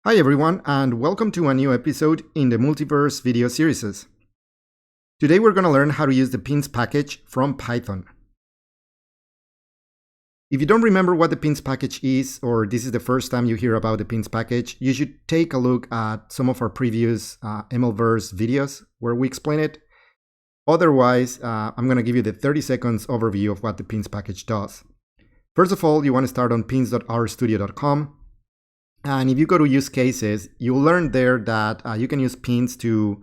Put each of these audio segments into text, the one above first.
Hi everyone, and welcome to a new episode in the Multiverse video series. Today we're going to learn how to use the pins package from Python. If you don't remember what the pins package is, or this is the first time you hear about the pins package, you should take a look at some of our previous MLverse videos where we explain it. Otherwise, I'm going to give you the 30 seconds overview of what the pins package does. First of all, you want to start on pins.rstudio.com. And if you go to use cases, you'll learn there that you can use pins to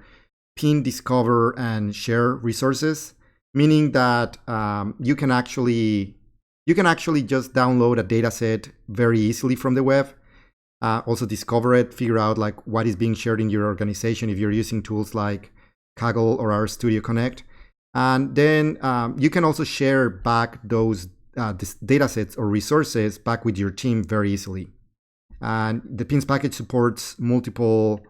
pin, discover, and share resources, meaning that you can actually just download a dataset very easily from the web. Also discover it, figure out like what is being shared in your organization if you're using tools like Kaggle or RStudio Connect. And then you can also share back those datasets or resources back with your team very easily. And the pins package supports multiple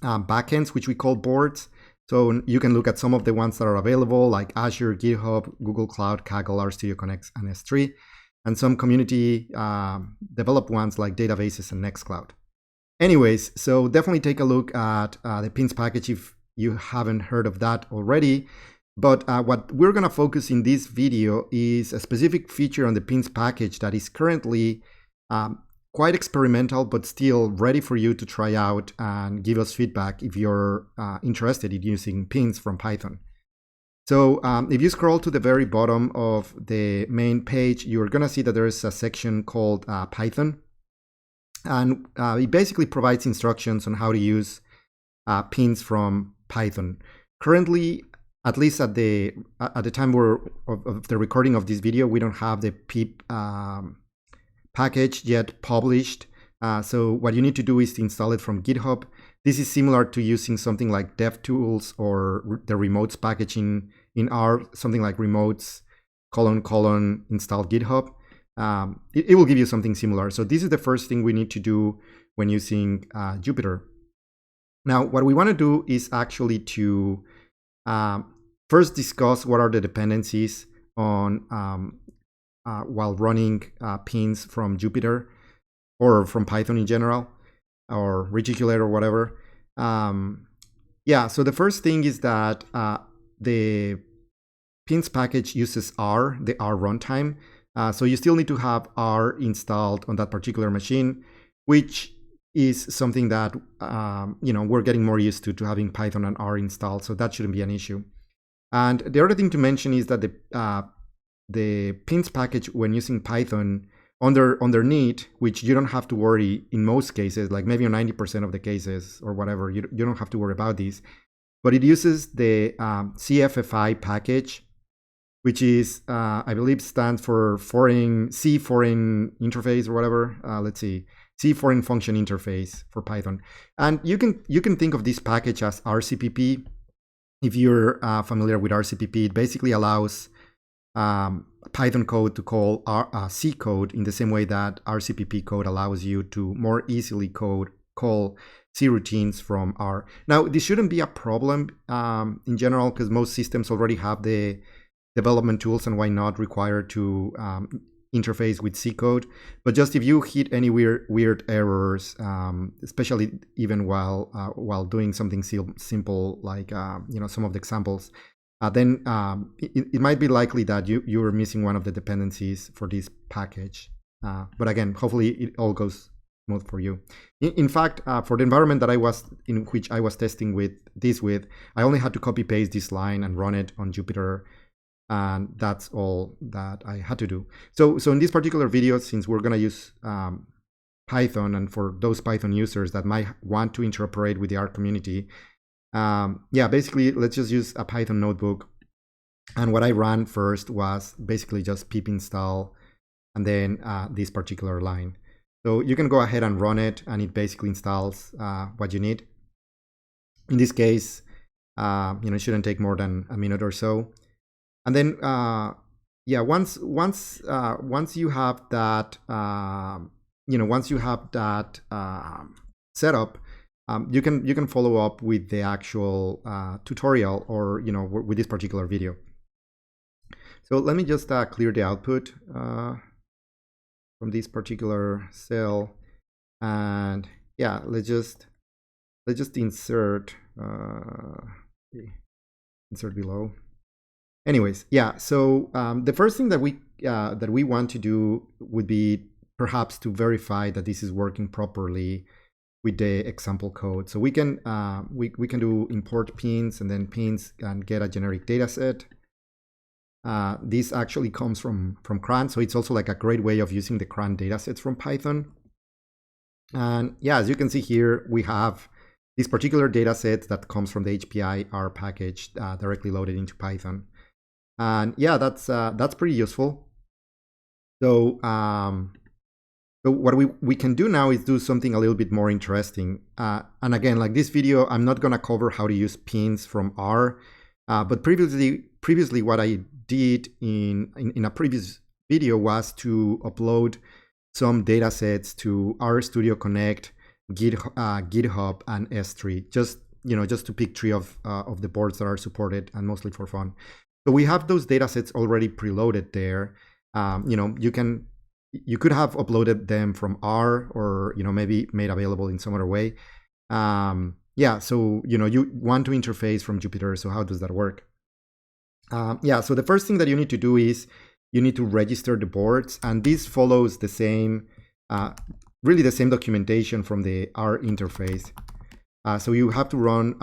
backends, which we call boards. So you can look at some of the ones that are available, like Azure, GitHub, Google Cloud, Kaggle, RStudio Connect, and S3, and some community developed ones like databases and Nextcloud. Anyways, so definitely take a look at the pins package if you haven't heard of that already. But what we're going to focus in this video is a specific feature on the pins package that is currently quite experimental, but still ready for you to try out and give us feedback if you're interested in using pins from Python. So if you scroll to the very bottom of the main page, you're going to see that there is a section called Python. And it basically provides instructions on how to use pins from Python. Currently, at least at the time of the recording of this video, we don't have the pip package yet published. So what you need to do is to install it from GitHub. This is similar to using something like DevTools or the remotes package in R, something like remotes : install GitHub. It will give you something similar. So this is the first thing we need to do when using Jupyter. Now, what we want to do is actually to first discuss what are the dependencies on while running pins from Jupyter or from Python in general, or Reticulator or whatever. So the first thing is that the pins package uses R, the R runtime. So you still need to have R installed on that particular machine, which is something that we're getting more used to having Python and R installed. So that shouldn't be an issue. And the other thing to mention is that the pins package, when using Python, underneath, which you don't have to worry in most cases, like maybe on 90% of the cases or whatever, you don't have to worry about this, but it uses the CFFI package, which is, I believe, stands for foreign interface or whatever. Let's see, C foreign function interface for Python. And you can think of this package as RCPP. If you're familiar with RCPP, it basically allows Python code to call C code in the same way that RCPP code allows you to more easily call C routines from R. Now, this shouldn't be a problem in general, because most systems already have the development tools, and why not require to interface with C code. But just if you hit any weird errors, especially even while doing something simple like some of the examples, then it might be likely that you're missing one of the dependencies for this package. But again, hopefully it all goes smooth for you. In fact, for the environment in which I was testing with, I only had to copy paste this line and run it on Jupyter, and that's all that I had to do. So in this particular video, since we're gonna use Python, and for those Python users that might want to interoperate with the R community, basically let's just use a Python notebook. And what I ran first was basically just pip install and then this particular line. So you can go ahead and run it, and it basically installs what you need. In this case, it shouldn't take more than a minute or so. And then once you have that setup, you can follow up with the actual tutorial, or with this particular video. So let me just clear the output from this particular cell, and yeah, let's just insert insert below. Anyways, yeah. So the first thing that we want to do would be perhaps to verify that this is working properly with the example code. So we can we can do import pins, and then pins and get a generic data set. This actually comes from CRAN, so it's also like a great way of using the CRAN datasets from Python. And yeah, as you can see here, we have this particular dataset that comes from the HPI R package directly loaded into Python. And yeah, that's pretty useful. So so what we can do now is do something a little bit more interesting. And again, like this video, I'm not gonna cover how to use pins from R, but previously what I did in a previous video was to upload some data sets to RStudio Connect, GitHub, and S3. Just to pick 3 of the boards that are supported, and mostly for fun. So we have those data sets already preloaded there. You could have uploaded them from R, or maybe made available in some other way. Yeah, so you want to interface from Jupyter. So how does that work? Yeah, so the first thing that you need to do is you need to register the boards, and this follows the same, really the same documentation from the R interface. So you have to run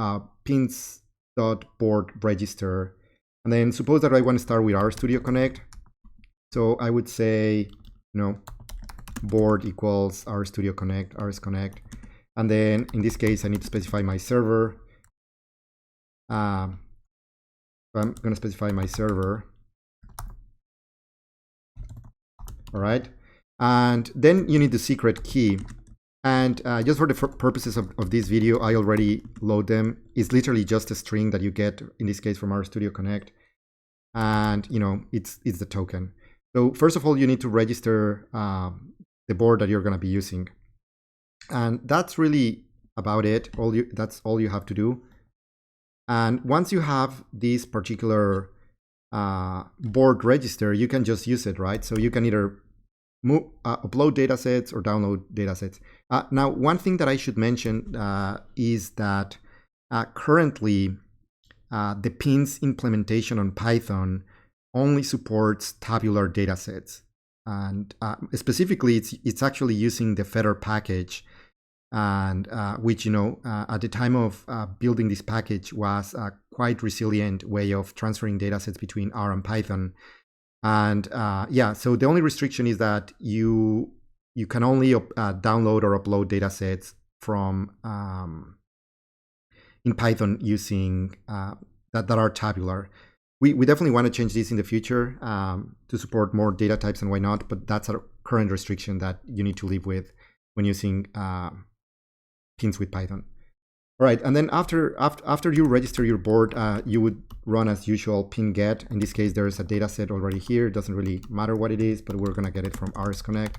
pins.board register, and then suppose that I want to start with RStudio Connect. So I would say, board equals RStudio Connect, RS Connect, and then in this case I need to specify my server. I'm going to specify my server. All right. And then you need the secret key. And just for the purposes of this video, I already load them. It's literally just a string that you get, in this case, from RStudio Connect. And, it's the token. So first of all, you need to register the board that you're going to be using. And that's really about it. That's all you have to do. And once you have this particular board register, you can just use it, right? So you can either upload datasets or download datasets. Now, one thing that I should mention is that currently the pins implementation on Python only supports tabular datasets, and specifically, it's actually using the feather package. And which, at the time of building this package, was a quite resilient way of transferring datasets between R and Python. And yeah, so the only restriction is that you can only download or upload datasets from in Python using that are tabular. We definitely want to change this in the future to support more data types and why not, but that's a current restriction that you need to live with when using pins with Python. All right, and then after you register your board, you would run as usual pin get. In this case, there's a data set already here. It doesn't really matter what it is, but we're gonna get it from RS Connect.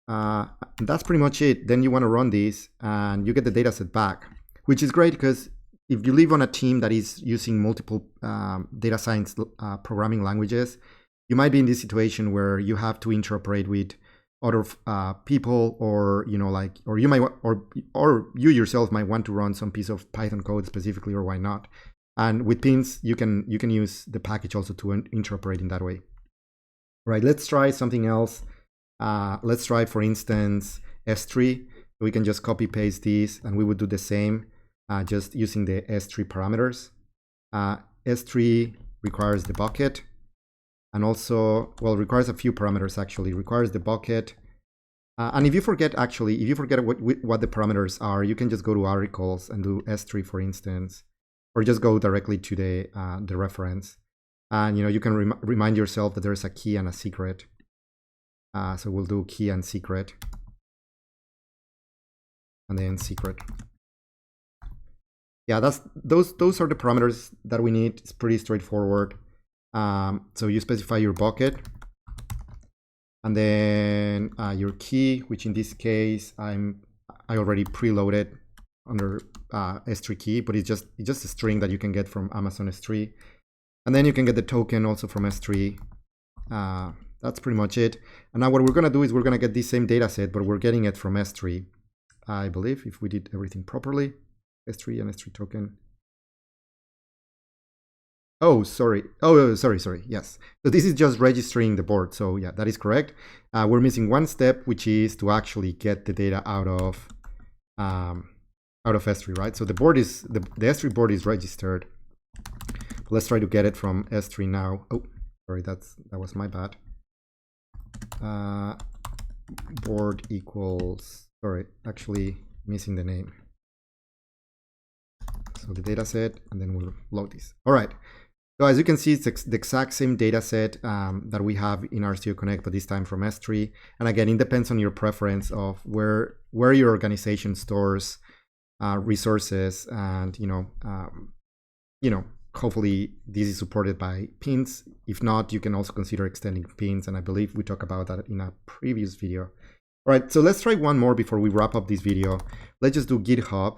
That's pretty much it. Then you want to run this, and you get the data set back, which is great because if you live on a team that is using multiple data science programming languages, you might be in this situation where you have to interoperate with other people, or or you might, or you yourself might want to run some piece of Python code specifically, or why not? And with pins, you can use the package also to interoperate in that way. All right, let's try something else. Let's try, for instance, S3. We can just copy paste this, and we would do the same, just using the S3 parameters. S3 requires the bucket. And also, well, requires a few parameters actually. Requires the bucket. And if you forget what the parameters are, you can just go to articles and do S3, for instance, or just go directly to the reference. And you can remind yourself that there's a key and a secret. So we'll do key and secret, and then secret. Yeah, those are the parameters that we need. It's pretty straightforward. So you specify your bucket, and then your key, which in this case I already preloaded under S3 key, but it's just a string that you can get from Amazon S3, and then you can get the token also from S3. That's pretty much it. And now what we're gonna do is we're gonna get this same data set, but we're getting it from S3. I believe, if we did everything properly. S3 and S3 token. Oh, sorry. Oh, sorry. Yes. So this is just registering the board. So yeah, that is correct. We're missing one step, which is to actually get the data out of S3, right? So the board is the S3 board is registered. Let's try to get it from S3 now. Oh, sorry, that was my bad. Board equals, sorry, actually missing the name. So the data set, and then we'll load this. All right. So as you can see, it's the exact same data set that we have in RStudio Connect, but this time from S3. And again, it depends on your preference of where your organization stores resources, and hopefully this is supported by pins. If not, you can also consider extending pins, and I believe we talked about that in a previous video. All right, so let's try one more before we wrap up this video. Let's just do GitHub.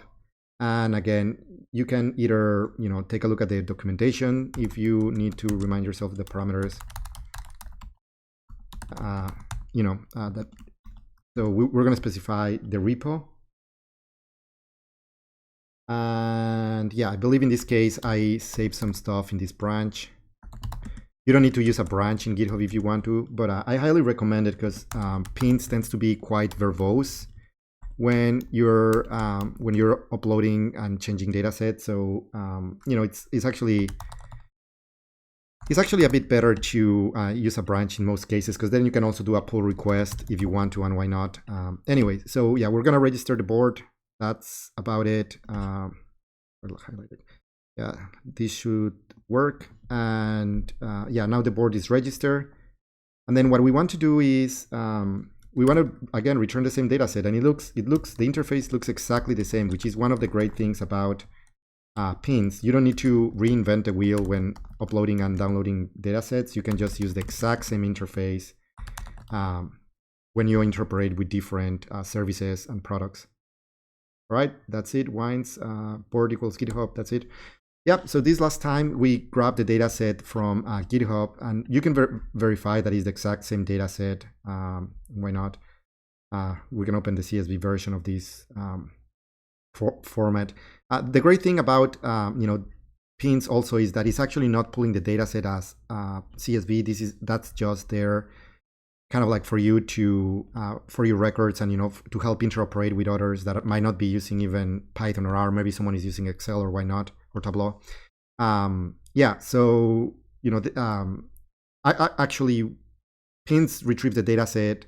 And again, you can either take a look at the documentation if you need to remind yourself of the parameters. So we're going to specify the repo. And yeah, I believe in this case I saved some stuff in this branch. You don't need to use a branch in GitHub if you want to, but I highly recommend it because pins tends to be quite verbose when you're uploading and changing data sets. So it's actually a bit better to use a branch in most cases, because then you can also do a pull request if you want to, and why not. Anyway, so yeah, we're gonna register the board. That's about it. I'll highlight it. Yeah, this should work. And yeah, now the board is registered. And then what we want to do is we want to again return the same data set, and the interface looks exactly the same, which is one of the great things about pins. You don't need to reinvent the wheel when uploading and downloading data sets. You can just use the exact same interface when you interoperate with different services and products. All right, that's it. Wines board equals GitHub. That's it. Yep. So this last time we grabbed the data set from GitHub, and you can verify that is the exact same data set. Why not? We can open the CSV version of this format. The great thing about pins also is that it's actually not pulling the data set as CSV. That's just there, kind of like for you to for your records, and to help interoperate with others that might not be using even Python or R. Maybe someone is using Excel, or why not, or Tableau. Yeah, so I actually pins retrieve the data set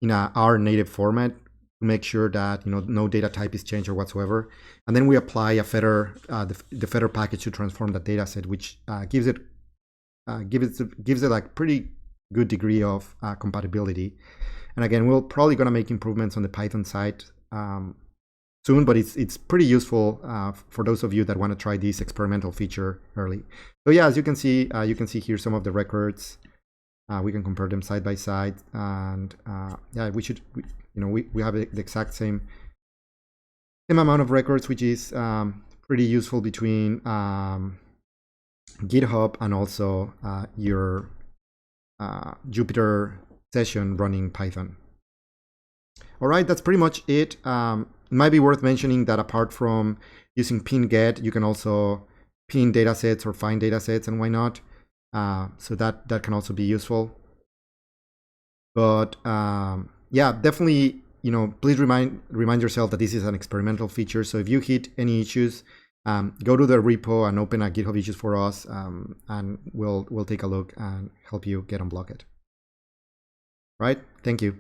in a R native format to make sure that no data type is changed or whatsoever, and then we apply a feather, the feather package to transform that data set, which gives it like pretty good degree of compatibility. And again, we're probably going to make improvements on the Python side soon, but it's pretty useful for those of you that want to try this experimental feature early. So yeah, as you can see here some of the records. We can compare them side by side, and yeah, we have the exact same amount of records, which is pretty useful between GitHub and also your Jupyter session running Python. All right, that's pretty much it. It might be worth mentioning that apart from using pin get, you can also pin datasets or find datasets, and why not? So that can also be useful. But yeah, definitely, please remind yourself that this is an experimental feature. So if you hit any issues, go to the repo and open a GitHub issues for us, and we'll take a look and help you get unblock it. Right? Thank you.